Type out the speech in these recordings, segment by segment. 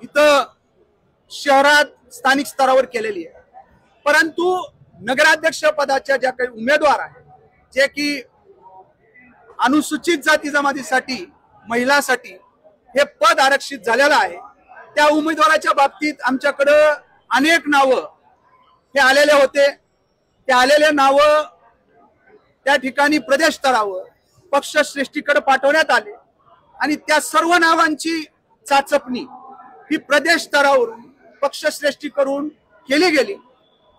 इथं शहरात स्थानिक स्तरावर केलेली आहे, परंतु नगराध्यक्ष पदाच्या ज्या काही उमेदवार आहेत जे की अनुसूचित जाती जमातीसाठी महिलांसाठी हे पद आरक्षित झालेलं आहे, त्या उमेदवाराच्या बाबतीत आमच्याकडे अनेक नावं हे आलेले होते। ते आलेले नावं त्या ठिकाणी प्रदेश स्तरावर पक्षश्रेष्ठीकडे पाठवण्यात आले आणि त्या सर्व नावांची चाचपणी ही प्रदेश स्तरावरून पक्षश्रेष्ठीकडून केली गेली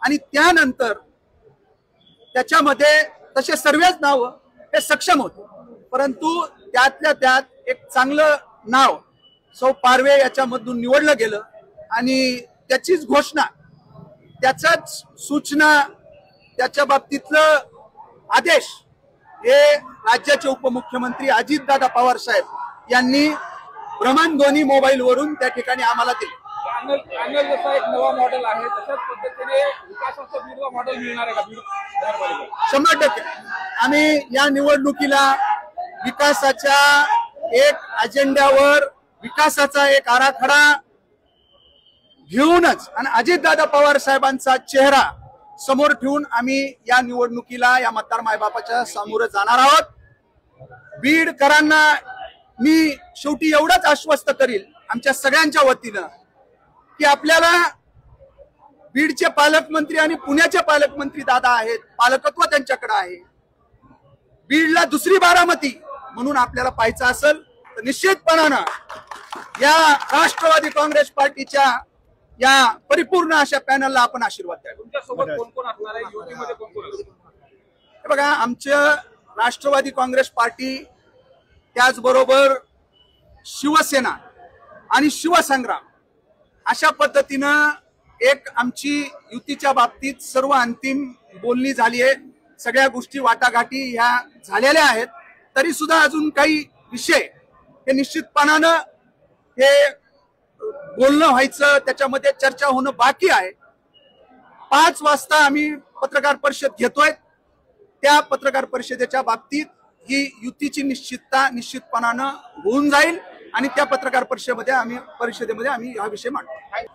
आणि त्यानंतर त्याच्यामध्ये तसे सर्वच नाव हे सक्षम होते, परंतु त्यातल्या त्यात एक चांगलं नाव सौ पारवे याच्यामधून निवडलं गेलं आणि त्याचीच घोषणा, त्याचाच सूचना, त्याच्या बाबतीतलं आदेश हे राज्याचे उपमुख्यमंत्री अजितदादा पवार साहेब यांनी भ्रमणध्वनी मोबाईल वरून त्या ठिकाणी आम्हाला दिले। पॅनल जसा एक नवा मॉडेल आहे तशाच पद्धतीने विकासाचं बीडला मॉडेल मिळणार आहे का? 100% आम्ही या निवडणुकीला विकासाच्या एक अजेंड्यावर विकासाचा एक आराखडा घेऊनच आणि अजितदादा पवार साहेबांचा चेहरा समोर ठेवून आम्ही या निवडणुकीला या मतदार मायबापाच्या समोर जाणार आहोत। बीडकरांना मी शेवटी एवढंच आश्वस्त करील आमच्या सगळ्यांच्या वतीनं की आपल्याला बीडचे पालकमंत्री आणि पुण्याचे पालकमंत्री दादा आहेत, पालकत्व त्यांच्याकडे आहे। बीडला दुसरी बारामती म्हणून आपल्याला पाहायचं असेल तर निश्चितपणानं या राष्ट्रवादी काँग्रेस पार्टीच्या या परिपूर्ण अशा पॅनलला आपण आशीर्वाद द्या। तुमच्यासोबत कोण कोण असणार आहे? युतीमध्ये कोण कोण असणार? हे बघा, आमचं राष्ट्रवादी काँग्रेस पार्टी त्याचबरोबर शिवसेना आणि शिवसंग्राम अशा पद्धतीनं एक आमची युतीच्या बाबतीत सर्व अंतिम बोलणी झाली आहे। सगळ्या गोष्टी वाटाघाटी ह्या झालेल्या आहेत, तरी सुद्धा अजून काही विषय हे निश्चितपणानं हे बोलणं व्हायचं, त्याच्यामध्ये चर्चा होणं बाकी आहे। 5 वाजता आम्ही पत्रकार परिषद घेतोय, त्या पत्रकार परिषदेच्या बाबतीत ही युतीची निश्चितपणानं होऊन जाईल आणि त्या पत्रकार परिषदेमध्ये आम्ही हा विषय मांडू।